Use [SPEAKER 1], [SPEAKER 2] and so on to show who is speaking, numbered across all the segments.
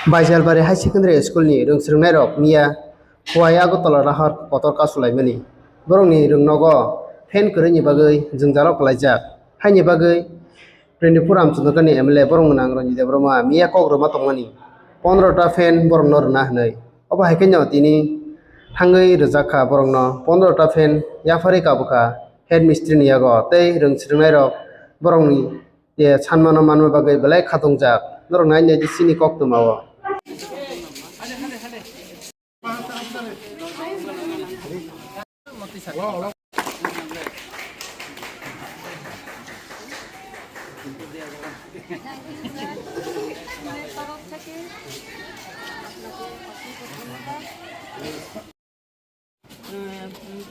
[SPEAKER 1] Baijalbari High Secondary School ni Khwlainani niya Khwaya gotala rahar kotor kasulaimani borong ni rungnogo fan kwrwngni bagwi jwngjalo kalaijak haini bagwi 24 amchunokani MLA borong nang Ranjit Debbarma miya kok Rwma tongmani 15 ta fan borong no rwna hnai obo haikeno tini thangwi Rwjakha borong no 15 ta fan yafari kabuka head mistress ni yago tei Khwnairok borong ni ye sanmano manma bagwi belai khatongjak norok nainai di Chini kok tumawo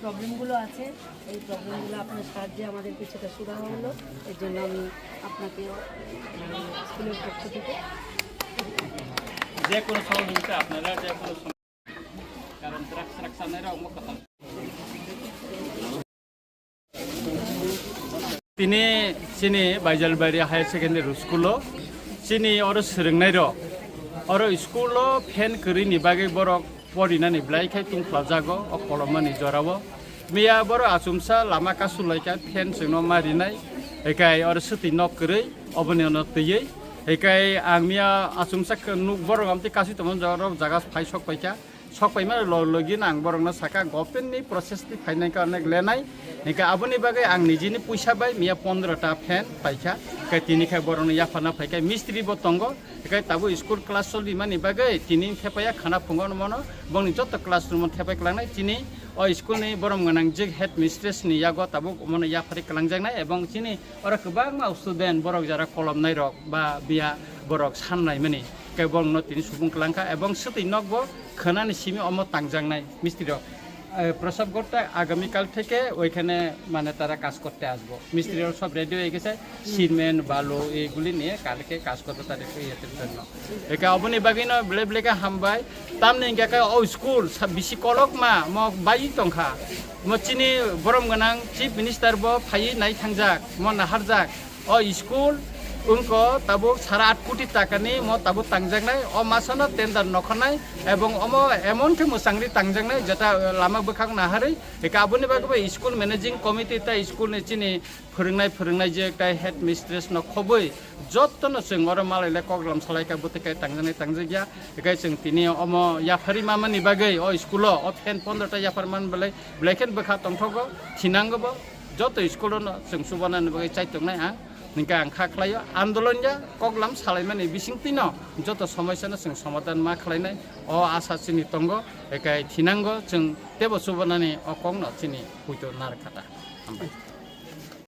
[SPEAKER 2] প্রবলেমগুলো আছে এই প্রবলেমগুলো আপনার সাহায্যে আমাদের কিছুটা সুরাহা হলো এর জন্য আমি আপনাকে স্কুলের পক্ষ থেকে
[SPEAKER 3] যে কোনো সহযোগিতা আপনারা যে কোনো কারণ ট্রাকসানেরা Mwkthang তিনি Chini Baijalbari High Secondary School Chini oro Khwlainani oro school fan kwrwngni bagwi borok Porinani blaikai tungkhlajago o kolomani jorawo miya boro achumsa lama kasulaika fan singno marinai ekai oro suti nok kwrwi oboni no tiyei ekai ang miya achumsa nuk borok amti kasi tomon jorok jaga phai sokpaika sokpaima logi nang borok na saka government ni process ti phainai ka onek lenai nika aboni bagai ang nijini puisa bai miya 15 ta fan paika kai tini khai borok ni yafana phaika mistri bo tongo ekai tabu school class soli mani bagai tini khepaya khana phungon mono bongni joto classroom thepai klangnai tini o school ni borom ganang jig head mistress ni yago tabu mono yafari klangjangnai ebong tini ora kwbangma student borok jara Khwlainani ba biya borok sannai mani kai borok no tini subung klangka ebong suti nokbo Khwnani simi omo tangjangnai mistri প্রসব করতে আগামীকাল থেকে ওইখানে মানে তারা কাজ করতে আসবো মিস্ত্রিরা সব রেডি হয়ে গেছে সিমেন্ট বালু এইগুলি নিয়ে কালকে কাজ করতে তাদের ইয়ের জন্য একা অবনি বাগিনো ব্লে ব্লেকে হামবাই তামনি একা ও স্কুল বিসি কলক মা ম by টংখা Chini Baram গনাং chief minister ব ফাই নাই থাংজাক ম নাহারজাক ও স্কুল उनको तब 8.5 कोटी टाकानि म तब तांजांनाय अ मासनो टेन्डार नखनाय एबं अमो एमन के मुसांग्रि तांजांनाय जता लामा बखां नाहारै एकाबुनि बागबो स्कुल मैनेजिंग कमिटि ता स्कुल नि चिनि फोरोंनाय जे एकटा हेड मिस्ट्रेस न खबै जत्तनो जों अर मालायले कग्राम सलायका बुतकाय तांजागिया एकाय जों तिनि अमो याफारि मामानि बागै अ स्कुलो अ फेन 15 ता याफारमान बलै ब्लेकेन बखा तंथगो थिनांगबो जत स्कुल न जों सुबानानि बागै चाइतंनाय आ Nika angka khlayo आन्दोलनया कगलाम सालायमानि Bising tino joto समायसानो जों समाधान मा खालायनाय अ आसा चिनि tongo एकाय थिनांगो जों तेबो सुबानानि अ कगनो चिनि हुइतो नारखाता